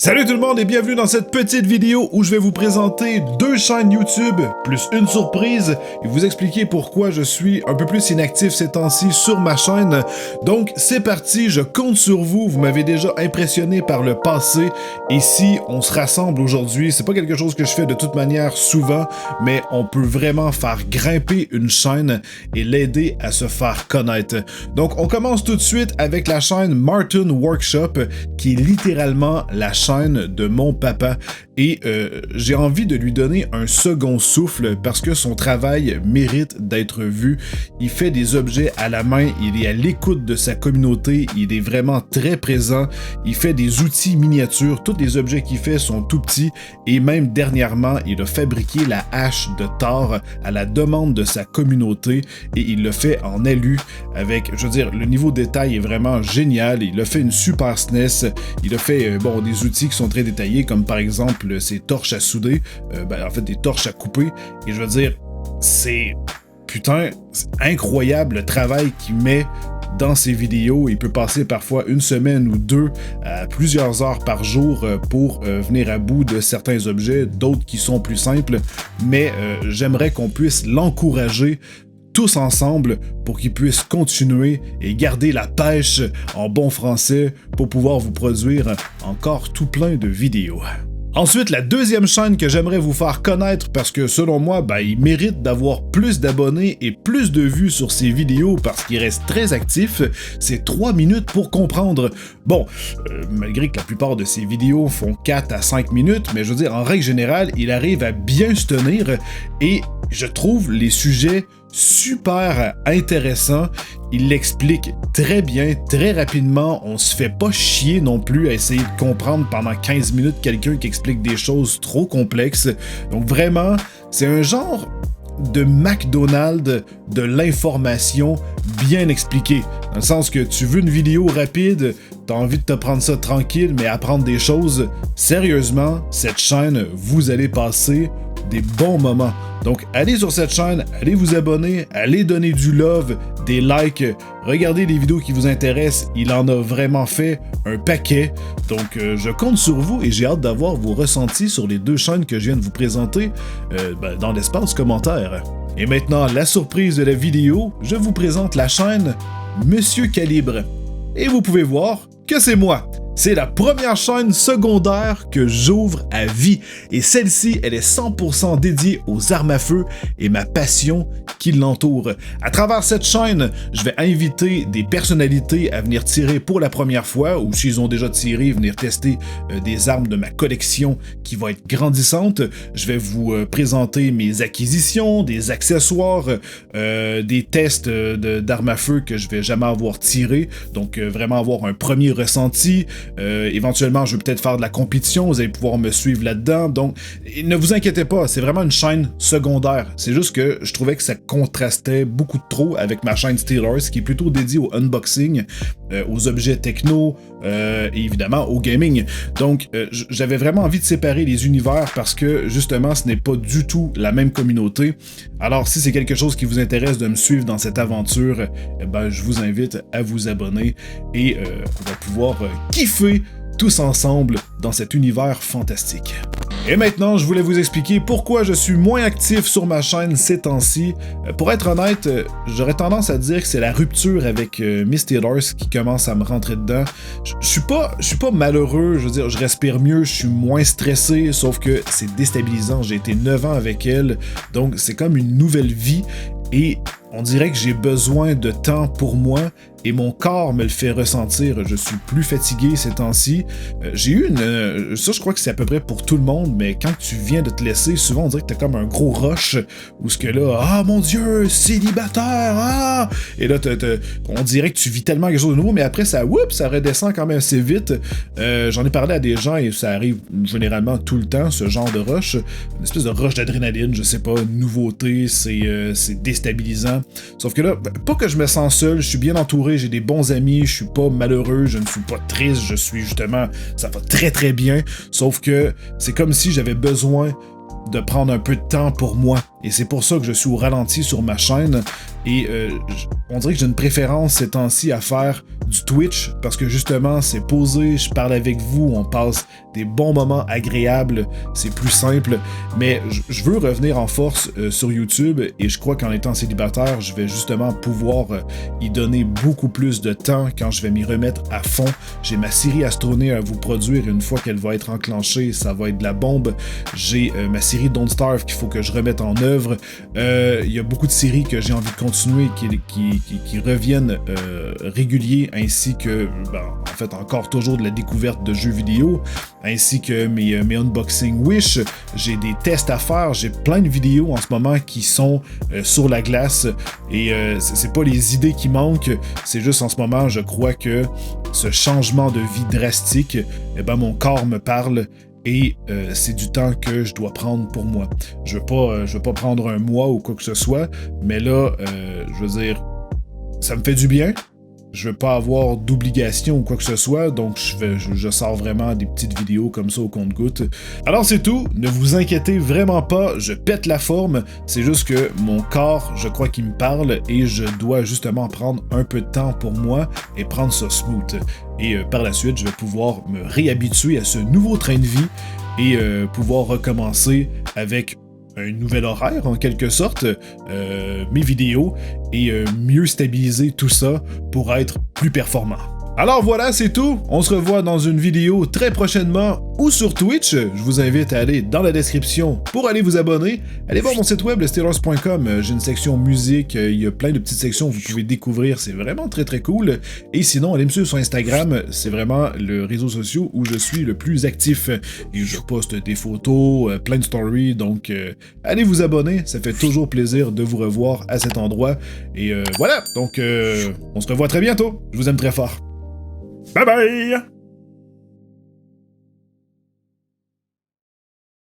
Salut tout le monde et bienvenue dans cette petite vidéo où je vais vous présenter deux chaînes YouTube, plus une surprise, et vous expliquer pourquoi je suis un peu plus inactif ces temps-ci sur ma chaîne. Donc c'est parti, je compte sur vous, vous m'avez déjà impressionné par le passé, et si on se rassemble aujourd'hui, c'est pas quelque chose que je fais de toute manière souvent, mais on peut vraiment faire grimper une chaîne et l'aider à se faire connaître. Donc on commence tout de suite avec la chaîne Martin Workshop, qui est littéralement la chaîne de mon papa et j'ai envie de lui donner un second souffle parce que son travail mérite d'être vu. Il fait des objets à la main, il est à l'écoute de sa communauté, il est vraiment très présent, il fait des outils miniatures, tous les objets qu'il fait sont tout petits et même dernièrement, il a fabriqué la hache de Thor à la demande de sa communauté et il le fait en alu avec, je veux dire, le niveau de détail est vraiment génial, il a fait une super SNES, il a fait des outils qui sont très détaillés, comme par exemple ces torches à souder, en fait des torches à couper, et je veux dire, c'est incroyable le travail qu'il met dans ses vidéos. Il peut passer parfois une semaine ou deux à plusieurs heures par jour pour venir à bout de certains objets, d'autres qui sont plus simples, mais j'aimerais qu'on puisse l'encourager tous ensemble pour qu'ils puissent continuer et garder la pêche en bon français pour pouvoir vous produire encore tout plein de vidéos. Ensuite, la deuxième chaîne que j'aimerais vous faire connaître parce que selon moi, il mérite d'avoir plus d'abonnés et plus de vues sur ses vidéos parce qu'il reste très actif, c'est 3 minutes pour comprendre. Bon, malgré que la plupart de ses vidéos font 4 à 5 minutes, mais je veux dire, en règle générale, il arrive à bien se tenir et je trouve les sujets super intéressant, il l'explique très bien, très rapidement, on se fait pas chier non plus à essayer de comprendre pendant 15 minutes quelqu'un qui explique des choses trop complexes. Donc vraiment, c'est un genre de McDonald's de l'information bien expliquée. Dans le sens que tu veux une vidéo rapide, t'as envie de te prendre ça tranquille, mais apprendre des choses, sérieusement, cette chaîne, vous allez passer des bons moments. Donc allez sur cette chaîne, allez vous abonner, allez donner du love, des likes, regardez les vidéos qui vous intéressent, il en a vraiment fait un paquet. Donc je compte sur vous et j'ai hâte d'avoir vos ressentis sur les deux chaînes que je viens de vous présenter dans l'espace commentaire. Et maintenant, la surprise de la vidéo, je vous présente la chaîne Monsieur Calibre. Et vous pouvez voir que c'est moi. C'est la première chaîne secondaire que j'ouvre à vie et celle-ci, elle est 100% dédiée aux armes à feu et ma passion qui l'entoure. À travers cette chaîne, je vais inviter des personnalités à venir tirer pour la première fois ou s'ils ont déjà tiré, venir tester des armes de ma collection qui va être grandissante. Je vais vous présenter mes acquisitions, des accessoires, des tests d'armes à feu que je vais jamais avoir tiré, donc vraiment avoir un premier ressenti. Éventuellement, je vais peut-être faire de la compétition, vous allez pouvoir me suivre là-dedans, donc ne vous inquiétez pas, c'est vraiment une chaîne secondaire. C'est juste que je trouvais que ça contrastait beaucoup trop avec ma chaîne Steelers, qui est plutôt dédiée au unboxing, aux objets techno, et évidemment au gaming. Donc, j'avais vraiment envie de séparer les univers parce que, justement, ce n'est pas du tout la même communauté. Alors, si c'est quelque chose qui vous intéresse de me suivre dans cette aventure, je vous invite à vous abonner et on va pouvoir kiffer tous ensemble dans cet univers fantastique. Et maintenant, je voulais vous expliquer pourquoi je suis moins actif sur ma chaîne ces temps-ci. Pour être honnête, j'aurais tendance à dire que c'est la rupture avec Miss Steelers qui commence à me rentrer dedans. Je suis pas malheureux, je veux dire, je respire mieux, je suis moins stressé, sauf que c'est déstabilisant. J'ai été 9 ans avec elle, donc c'est comme une nouvelle vie et on dirait que j'ai besoin de temps pour moi et mon corps me le fait ressentir. Je suis plus fatigué ces temps-ci. J'ai eu ça je crois que c'est à peu près pour tout le monde, mais quand tu viens de te laisser, souvent on dirait que t'as comme un gros rush, où ce que là, ah mon dieu, célibataire, ah! Et là, on dirait que tu vis tellement quelque chose de nouveau, mais après ça redescend quand même assez vite. J'en ai parlé à des gens et ça arrive généralement tout le temps, ce genre de rush. Une espèce de rush d'adrénaline, je sais pas, une nouveauté, c'est déstabilisant. Sauf que là, pas que je me sens seul, je suis bien entouré, j'ai des bons amis, je suis pas malheureux, je ne suis pas triste, je suis justement, ça va très très bien, sauf que c'est comme si j'avais besoin de prendre un peu de temps pour moi. et c'est pour ça que je suis au ralenti sur ma chaîne. Et on dirait que j'ai une préférence ces temps-ci à faire du Twitch, parce que justement, c'est posé, je parle avec vous, on passe des bons moments agréables, c'est plus simple, mais je veux revenir en force sur YouTube, et je crois qu'en étant célibataire, je vais justement pouvoir y donner beaucoup plus de temps quand je vais m'y remettre à fond. J'ai ma série Astroné à vous produire, une fois qu'elle va être enclenchée, ça va être de la bombe. J'ai ma série Don't Starve qu'il faut que je remette en œuvre. Il y a beaucoup de séries que j'ai envie de continuer, qui reviennent réguliers, ainsi que, en fait, encore toujours de la découverte de jeux vidéo, ainsi que mes unboxing wish. J'ai des tests à faire, j'ai plein de vidéos en ce moment qui sont sur la glace, et c'est pas les idées qui manquent, c'est juste en ce moment, je crois que ce changement de vie drastique, mon corps me parle, et c'est du temps que je dois prendre pour moi. Je veux pas prendre un mois ou quoi que ce soit, mais là, je veux dire, ça me fait du bien. Je veux pas avoir d'obligation ou quoi que ce soit, donc je sors vraiment des petites vidéos comme ça au compte-gouttes. Alors c'est tout, ne vous inquiétez vraiment pas, je pète la forme, c'est juste que mon corps, je crois qu'il me parle, et je dois justement prendre un peu de temps pour moi et prendre ça smooth. Et par la suite, je vais pouvoir me réhabituer à ce nouveau train de vie et pouvoir recommencer avec un nouvel horaire en quelque sorte, mes vidéos, et mieux stabiliser tout ça pour être plus performant. Alors voilà, c'est tout. On se revoit dans une vidéo très prochainement ou sur Twitch. Je vous invite à aller dans la description pour aller vous abonner. Allez voir mon site web, lesteros.com. J'ai une section musique, il y a plein de petites sections que vous pouvez découvrir. C'est vraiment très très cool. Et sinon, allez me suivre sur Instagram. C'est vraiment le réseau social où je suis le plus actif. Et je poste des photos, plein de stories. Donc, allez vous abonner. Ça fait toujours plaisir de vous revoir à cet endroit. Et voilà. Donc, on se revoit très bientôt. Je vous aime très fort. Bye bye!